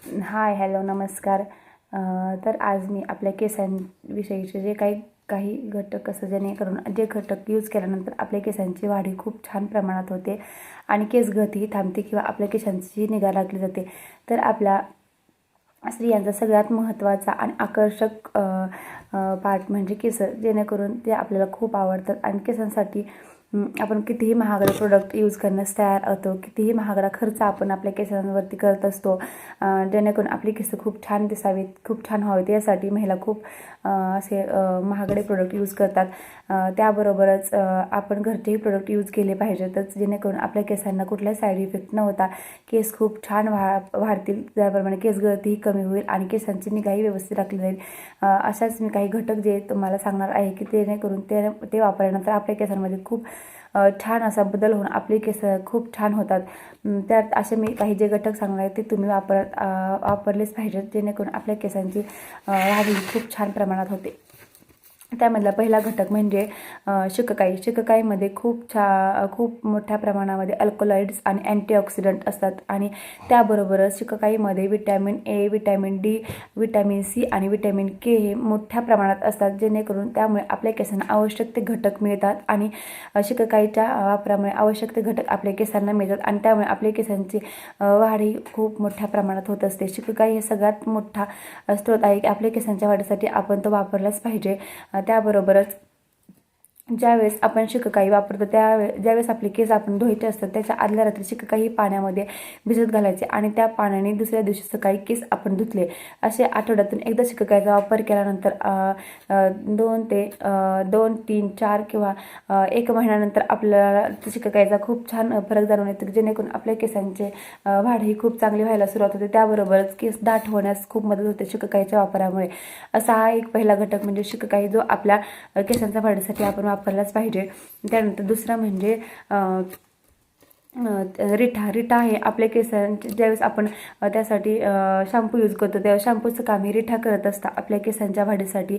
हाय, hello, नमस्कार. तर आज मी आपल्या केसांविषयीचे जे काही घटक असं जेणेकरून जे घटक यूज केल्यानंतर आपल्या केसांची वाढ ही खूप छान प्रमाणात होते आणि केस गळतीही थांबते किंवा आपल्या केसांची निगा राखली जाते. तर आपल्या स्त्रियांचा सगळ्यात महत्त्वाचा आणि आकर्षक पार्ट म्हणजे केस, जेणेकरून ते आपल्याला खूप आवडतात आणि केसांसाठी आपण कितीही महागडे प्रोडक्ट यूज करण्यास तयार होतो, कितीही महागडा खर्च आपण आपल्या केसांवरती करत असतो, जेणेकरून आपली केस खूप छान दिसावीत, खूप छान व्हावीत यासाठी महिला खूप असे महागडे प्रोडक्ट यूज करतात. त्याबरोबरच आपण घरचेही प्रोडक्ट यूज केले पाहिजेतच, जेणेकरून आपल्या केसांना कुठलाही साईड इफेक्ट न होता केस खूप छान वाढतील, त्याप्रमाणे केस गळतीही कमी होईल आणि केसांची निगाही व्यवस्थित राखली जाईल. अशाच मी काही घटक जे तुम्हाला सांगणार आहे की जेणेकरून ते वापरल्यानंतर आपल्या केसांमध्ये खूप छान असा बदल होऊन आपले केस खूप छान होतात. त्यात असे मी काही जे घटक सांगणार आहे ते तुम्ही वापरलेच पाहिजेत, जेणेकरून आपल्या केसांची वाढ ही खूप छान प्रमाणात होते. त्यामधला पहिला घटक म्हणजे शिककाई. शिककाईमध्ये खूप मोठ्या प्रमाणामध्ये अल्कलॉइड्स आणि अँटीऑक्सिडंट असतात आणि त्याबरोबरच शिककाईमध्ये vitamin A, vitamin D, vitamin C आणि विटॅमिन के हे मोठ्या प्रमाणात असतात, जेणेकरून त्यामुळे आपल्या केसांना आवश्यक ते घटक मिळतात आणि शिककाईच्या वापरामुळे आवश्यक ते घटक आपल्या केसांना मिळतात आणि त्यामुळे आपल्या केसांची वाढ ही खूप मोठ्या प्रमाणात होत असते. शिककाई हे सगळ्यात मोठा स्रोत आहे की आपल्या केसांच्या वाढीसाठी आपण तो वापरलाच पाहिजे. त्याबरोबरच ज्यावेळेस आपण शिककाई वापरतो ज्यावेळेस आपले केस आपण धुवायचे असतात त्याच्या आदल्या रात्री शिककाई पाण्यामध्ये भिजत घालायचे आणि त्या पाण्याने दुसऱ्या दिवशी सकाळी केस आपण धुतले. असे आठवड्यातून एकदा शिककाईचा वापर केल्यानंतर 2 ते 2, 3, 4 किंवा 1 महिन्यानंतर आपल्याला शिककाईचा खूप छान फरक जाणून येतो, जेणेकरून आपल्या केसांचे वाढ ही खूप चांगली व्हायला सुरुवात होते. त्याबरोबरच केस दाट होण्यास खूप मदत होते शिककाईच्या वापरामुळे. असा हा एक पहिला घटक म्हणजे शिककाई, जो आपल्या केसांच्या वाढीसाठी आपण वापरलाच पाहिजे. त्यानंतर दुसरा म्हणजे रिठा. रिठा हे आपल्या केसांचे ज्यावेळेस आपण त्यासाठी शॅम्पू यूज करतो तेव्हा शॅम्पूचं काम हे रिठा करत असतं आपल्या केसांच्या वाढीसाठी.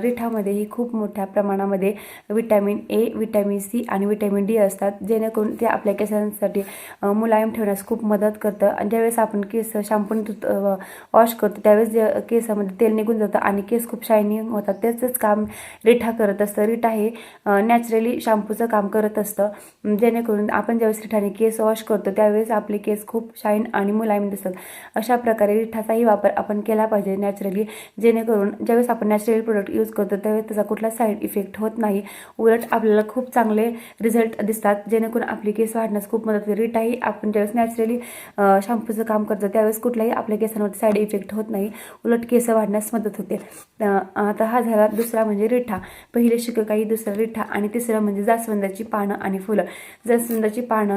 रिठामध्येही खूप मोठ्या प्रमाणामध्ये विटॅमिन ए, विटॅमिन सी आणि विटॅमिन डी असतात, जेणेकरून ते आपल्या केसांसाठी मुलायम ठेवण्यास खूप मदत करतं. आणि ज्यावेळेस आपण केस शॅम्पूने वॉश करतो त्यावेळेस जे केसामध्ये तेल निघून जातं आणि केस खूप शायनिंग होतात, त्याचंच काम रिठा करत असतं. रिठा हे नॅचरली शॅम्पूचं काम करत असतं, जेणेकरून आपण ज्यावेळेस रिठाने केस वॉश करतो त्यावेळेस आपले केस खूप शाईन आणि मुलायम दिसतात. अशा प्रकारे रिठाचाही वापर आपण केला पाहिजे नॅचरली, जेणेकरून ज्यावेळेस आपण नॅचरली प्रोडक्ट यूज करतो त्यावेळेस त्याचा कुठला साईड इफेक्ट होत नाही, उलट आपल्याला खूप चांगले रिझल्ट दिसतात, जेणेकरून आपली केस वाढण्यास खूप मदत होते. रिठाही आपण ज्यावेळेस नॅचरली शॅम्पूचं काम करतो त्यावेळेस कुठलाही आपल्या केसांवरती साईड इफेक्ट होत नाही, उलट केस वाढण्यास मदत होते. आता हा झाला दुसरा म्हणजे रिठा. पहिले शिककाई, दुसरा रिठा आणि तिसरं म्हणजे जास्वंदाची पानं आणि फुलं. जास्वंदाची पानांमध्ये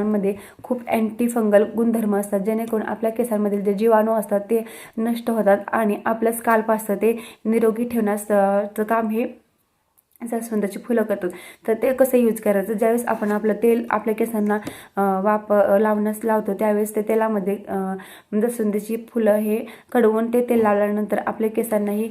खूप अँटी फंगल गुणधर्म असतात, जेणेकरून आपल्या केसांमधील जे जीवाणू असतात ते नष्ट होतात आणि आपलं स्काल्प असतं ते निरोगी ठेवण्यास काम हे जास्वंदाची फुलं करतात. तर ते कसं यूज करायचं, ज्यावेळेस आपण आपलं तेल आपल्या केसांना लावण्यास लावतो त्यावेळेस ते तेलामध्ये जास्वंदाची फुलं हे कडवून ते तेल लावल्यानंतर आपल्या केसांनाही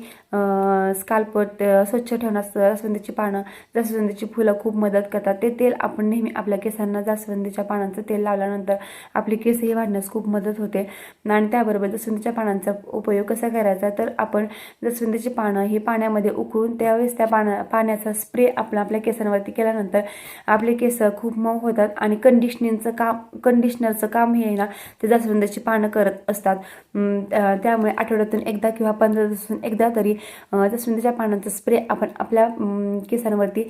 स्काल्प स्वच्छ ठेवण्यास जास्वंदाची पानं, जास्वंदाची फुलं खूप मदत करतात. ते तेल आपण नेहमी आपल्या केसांना जास्वंदीच्या पानांचं तेल लावल्यानंतर आपली केसही वाढण्यास खूप मदत होते. आणि त्याबरोबर जास्वंदीच्या पानांचा उपयोग कसा करायचा, तर आपण जास्वंदीची पानं ही पाण्यामध्ये उकळून त्यावेळेस त्या पाण्याचा स्प्रे आपल्या केसांवरती केल्यानंतर आपले केस खूप मऊ होतात आणि कंडिशनरचं काम हे ना ते जास्वंदाची पानं करत असतात. त्यामुळे आठवड्यातून एकदा किंवा 15 दिवसातून एकदा तरी जास्वंदीच्या पानांचा स्प्रे आपण आपल्या केसांवरती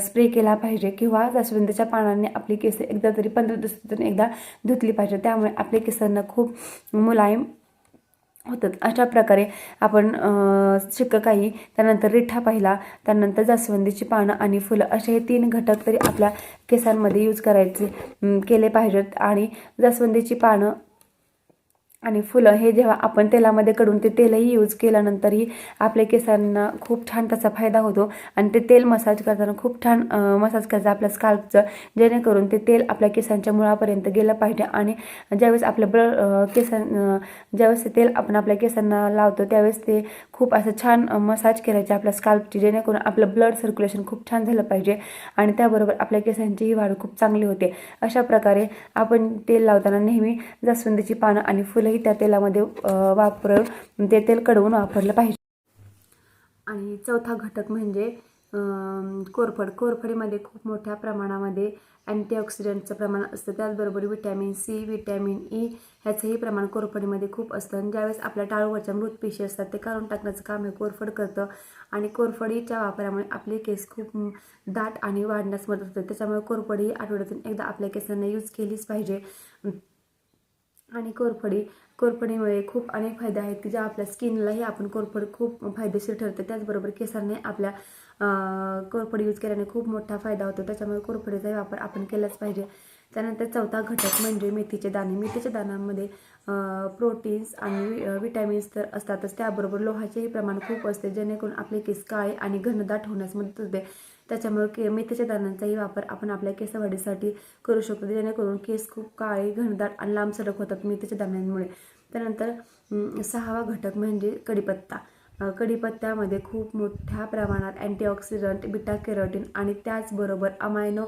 स्प्रे केला पाहिजे किंवा जास्वंदीच्या पानांनी आपली केस एकदा तरी 15 दिवसातून एकदा धुतली पाहिजे. त्यामुळे आपल्या केसांना खूप मुलायम होतात. अशा प्रकारे आपण शिककाई, त्यानंतर रिठा पाहिला, त्यानंतर जास्वंदीची पानं आणि फुलं असे हे 3 घटक तरी आपल्या केसांमध्ये यूज केले पाहिजेत. आणि जास्वंदीची पानं आणि फुलं हे जेव्हा आपण तेलामध्ये कडून ते तेलही यूज केल्यानंतरही आपल्या केसांना खूप छान त्याचा फायदा होतो आणि ते तेल मसाज करताना खूप छान मसाज करायचं आपल्या स्काल्पचं, जेणेकरून ते तेल आपल्या केसांच्या मुळापर्यंत गेलं पाहिजे. आणि ज्यावेळेस आपल्या ज्यावेळेस ते तेल आपण आपल्या केसांना लावतो त्यावेळेस ते खूप असं छान मसाज करायचे आपल्या स्काल्पची, जेणेकरून आपलं ब्लड सर्क्युलेशन खूप छान झालं पाहिजे आणि त्याबरोबर आपल्या केसांचीही वाढ खूप चांगली होते. अशा प्रकारे आपण तेल लावताना नेहमी जास्वंदीची पानं आणि फुलं तेलही त्या तेलामध्ये ते तेल कडवून वापरलं पाहिजे. आणि चौथा घटक म्हणजे कोरफड. कोरफडीमध्ये खूप मोठ्या प्रमाणामध्ये अँटीऑक्सिडंटचं प्रमाण असतं. त्याचबरोबर विटॅमिन सी, विटॅमिन ई ह्याचंही प्रमाण कोरफडीमध्ये खूप असतं. आणि ज्यावेळेस आपल्या टाळूवरच्या मृत पेशी असतात ते काढून टाकण्याचं काम हे कोरफड करतं. आणि कोरफडीच्या वापरामुळे आपले केस खूप दाट आणि वाढण्यास मदत होते. त्याच्यामुळे कोरफडी आठवड्यातून एकदा आपल्या केसांना यूज केलीच पाहिजे. आणि कोरफडीमुळे खूप अनेक फायदे आहेत की ज्या आपल्या स्किनलाही आपण कोरफड खूप फायदेशीर ठरते. त्याचबरोबर केसांनाही आपल्या कोरफड यूज केल्याने खूप मोठा फायदा होतो. त्याच्यामुळे कोरफडीचा वापर आपण केलाच पाहिजे. त्यानंतर चौथा घटक म्हणजे मेथीचे दाणे. मेथीच्या दाण्यांमध्ये प्रोटीन्स आणि विटॅमिन्स तर असतातच, त्याबरोबर लोहाचेही प्रमाण खूप असते, जेणेकरून आपले केस काळे आणि घनदाट होण्यास मदत होते. त्याच्यामुळे मेथीच्या दाण्यांचाही वापर आपण आपल्या केसवाढीसाठी करू शकतो, जेणेकरून केस खूप काळे, घनदाट आणि लांबसडक होतात मेथीच्या दाण्यांमुळे. त्यानंतर सहावा घटक म्हणजे कढीपत्ता. कढीपत्त्यामध्ये खूप मोठ्या प्रमाणात अँटीऑक्सिडंट, बीटा कॅरोटीन आणि त्याचबरोबर अमायनो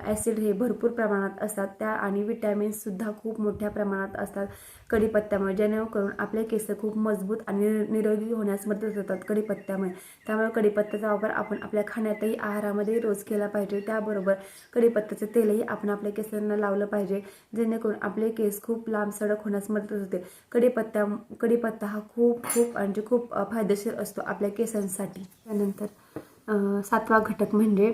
ॲसिड हे भरपूर प्रमाणात असतात. त्या आणि विटॅमिन्ससुद्धा खूप मोठ्या प्रमाणात असतात कढीपत्त्यामुळे, जेणेकरून आपले केस खूप मजबूत आणि निरोगी होण्यास मदत होतात कढीपत्त्यामुळे. त्यामुळे कढीपत्त्याचा वापर आपण आपल्या खाण्यातही, आहारामध्ये रोज केला पाहिजे. त्याबरोबर कढीपत्त्याचं तेलही आपण आपल्या केसांना लावलं पाहिजे, जेणेकरून आपले केस खूप लांबसडक होण्यास मदत होते. कढीपत्ता हा खूप फायदेशीर असतो आपल्या केसांसाठी. त्यानंतर सातवा घटक म्हणजे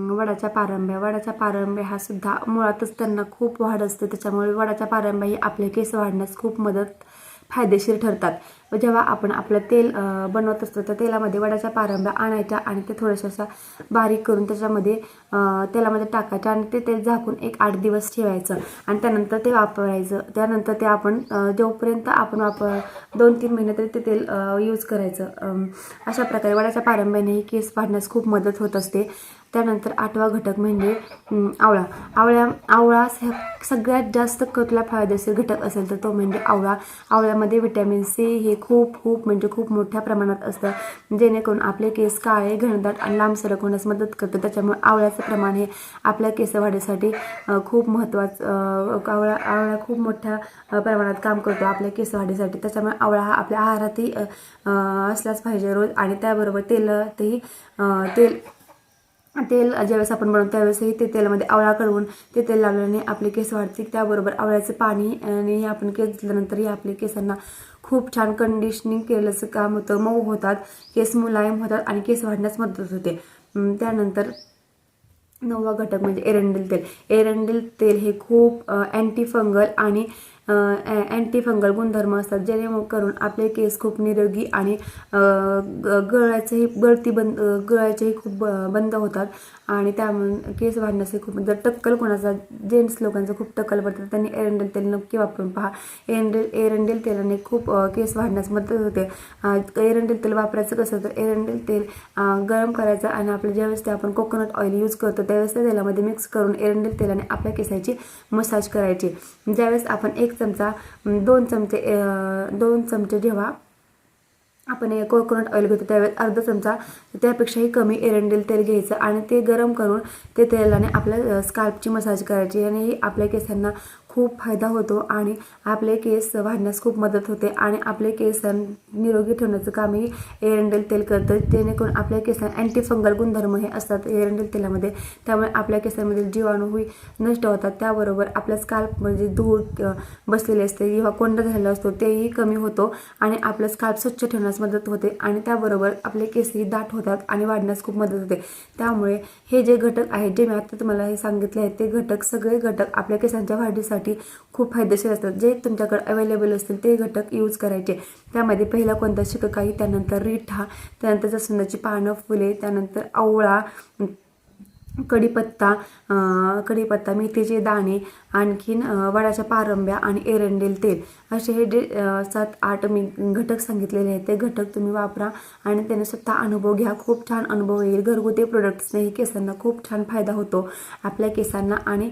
वडाच्या पारंब्या. वडाच्या पारंब्या हा सुद्धा मुळातच त्यांना खूप वाढ असते, त्याच्यामुळे वडाच्या पारंब्याही आपले केस वाढण्यास खूप फायदेशीर ठरतात. व जेव्हा आपण आपलं तेल बनवत असतो त्या तेलामध्ये वडाच्या पारंब्या आणायच्या आणि ते थोड्याशा बारीक करून त्याच्यामध्ये तेलामध्ये टाकायचं आणि ते तेल झाकून 1-8 दिवस ठेवायचं आणि त्यानंतर ते वापरायचं. त्यानंतर ते आपण जोपर्यंत आपण 2-3 महिने तरी ते तेल यूज करायचं. अशा प्रकारे वडाच्या पारंब्यानेही केस वाढण्यास खूप मदत होत असते. त्यानंतर आठवा घटक म्हणजे आवळा. आवळा सगळ्यात जास्त कुठला फायदेशीर घटक असेल तर तो म्हणजे आवळा. आवळ्यामध्ये विटॅमिन सी हे खूप मोठ्या प्रमाणात असतं, जेणेकरून आपले केस काळे, घनदाट आणि लांबसडक होण्यास मदत करतं. त्याच्यामुळे आवळ्याचं प्रमाण हे आपल्या केस वाढीसाठी खूप महत्त्वाचं. आवळा खूप मोठ्या प्रमाणात काम करतो आपल्या केस वाढीसाठी. त्याच्यामुळे आवळा हा आपल्या आहारातही असलाच पाहिजे रोज. आणि त्याबरोबर तेल ज्यावेळेस आपण बनवतो त्यावेळेसही ते तेलामध्ये आवळा कढवून ते तेल लावल्याने आपले केस वाढतील. त्याबरोबर आवळ्याचं पाणी आणि आपण केस धुतल्यानंतरही आपले केसांना खूप छान कंडिशनिंग केल्याचं काम होतं, मऊ होतात, केस मुलायम होतात आणि केस वाढण्यास मदत होते. त्यानंतर 9वा घटक म्हणजे एरंडेल तेल. एरंडेल तेल हे खूप अँटीफंगल आणि अँटीफंगल गुणधर्म असतात, जेणेकरून आपले केस खूप निरोगी आणि गळायचेही खूप बंद होतात. आणि त्यामुळे केस वाढण्याचे खूप, जर टक्कल कोणाचा, जेंट्स लोकांचं खूप टक्कल पडतं, त्यांनी एरंडेल तेल नक्की वापरून पहा. एरंडेल तेलाने खूप केस वाढण्यास मदत होते. एरंडेल तेल वापरायचं कसं तर एरंडेल तेल गरम करायचं आणि आपलं ज्यावेळेस ते आपण कोकोनट ऑइल यूज करतो त्यावेळेस त्या तेलामध्ये मिक्स करून एरंडेल तेलाने आपल्या केसाची मसाज करायची. ज्यावेळेस आपण 1 चमचा 2 चमचे जेव्हा आपण कोकोनट ऑइल घेतो त्यावेळेस अर्धा चमचा त्यापेक्षाही कमी एरंडेल तेल घ्यायचं आणि ते गरम करून ते तेलाने आपल्या स्काल्पची मसाज करायची. आणि आपल्या केसांना खूप फायदा होतो आणि आपले केस वाढण्यास खूप मदत होते आणि आपले केस निरोगी ठेवण्याचं कामही एरंडेल तेल करतं, जेणेकरून आपल्या केसांना अँटीफंगल गुणधर्म हे असतात एरंडेल तेलामध्ये. त्यामुळे आपल्या केसांमधील जीवाणूही नष्ट होतात. त्याबरोबर आपल्या स्काल्पमध्ये धूळ बसलेली असते किंवा कोंडा झालेला असतो तेही कमी होतो आणि आपलं स्काल्प स्वच्छ ठेवण्यास मदत होते आणि त्याबरोबर आपले केसही दाट होतात आणि वाढण्यास खूप मदत होते. त्यामुळे हे जे घटक आहेत, जे मी आता तुम्हाला हे सांगितले आहेत, ते सगळे घटक आपल्या केसांच्या वाढीसाठी खूप फायदेशीर असतात. जे तुमच्याकडे अवेलेबल असतील ते घटक यूज करायचे. त्यामध्ये पहिला कोणता शिकाकाई, त्यानंतर रिठा, त्यानंतर जास्वंदाची पानं, फुले, त्यानंतर आवळा, कढीपत्ता, मेथीचे दाणे, आणखीन वडाच्या पारंब्या आणि एरंडेल तेल, असे हे जे 7-8 मी घटक सांगितलेले आहेत ते घटक तुम्ही वापरा आणि त्याने स्वतः अनुभव घ्या. खूप छान अनुभव येईल. घरगुती प्रोडक्ट्सनेही केसांना खूप छान फायदा होतो आपल्या केसांना आणि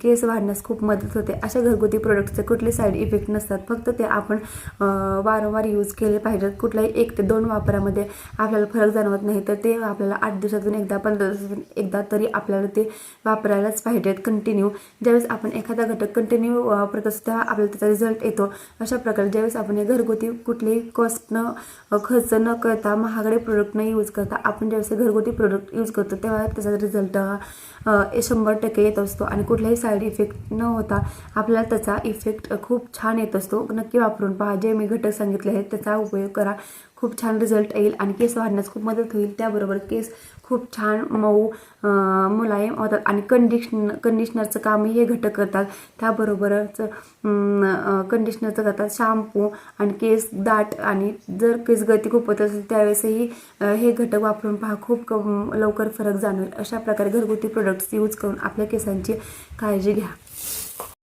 केस वाढण्यास खूप मदत होते. अशा घरगुती प्रोडक्ट्सचे कुठले साईड इफेक्ट नसतात, फक्त ते आपण वारंवार यूज केले पाहिजेत. कुठलाही 1 ते 2 वापरामध्ये आपल्याला फरक जाणवत नाही तर ते आपल्याला 8 दिवसातून एकदा, 15 दिवसातून एकदा तरी आपल्याला ते वापरायलाच पाहिजेत कंटिन्यू. ज्यावेळेस आपण एखादा घटक कंटिन्यू वापरत असतो तेव्हा आपल्याला त्याचा रिझल्ट येतो. अशा प्रकारे ज्यावेळेस आपण हे घरगुती कुठलेही कॉस्ट न खर्च न करता महागडे प्रोडक्ट न यूज करता आपण ज्यावेळेस घरगुती प्रोडक्ट यूज करतो तेव्हा त्याचा रिझल्ट 100% येत असतो आणि कुठलाही साईड इफेक्ट न होता आपल्याला त्याचा इफेक्ट खूप छान येत असतो. नक्की वापरून पहा. जे मी घटक सांगितले आहेत त्याचा उपयोग करा. खूप छान रिझल्ट येईल आणि केस वाढण्यास खूप मदत होईल. त्याबरोबर केस खूप छान मऊ मुलायम होतात आणि कंडिशनरचं कामही हे घटक करतात. त्याबरोबरच कंडिशनरचं करतात शॅम्पू आणि केस दाट आणि जर केस गळती खूप होत असेल त्यावेळेसही हे घटक वापरून पहा. खूप लवकर फरक जाणवेल. अशा प्रकारे घरगुती प्रोडक्ट्स यूज करून आपल्या केसांची काळजी घ्या.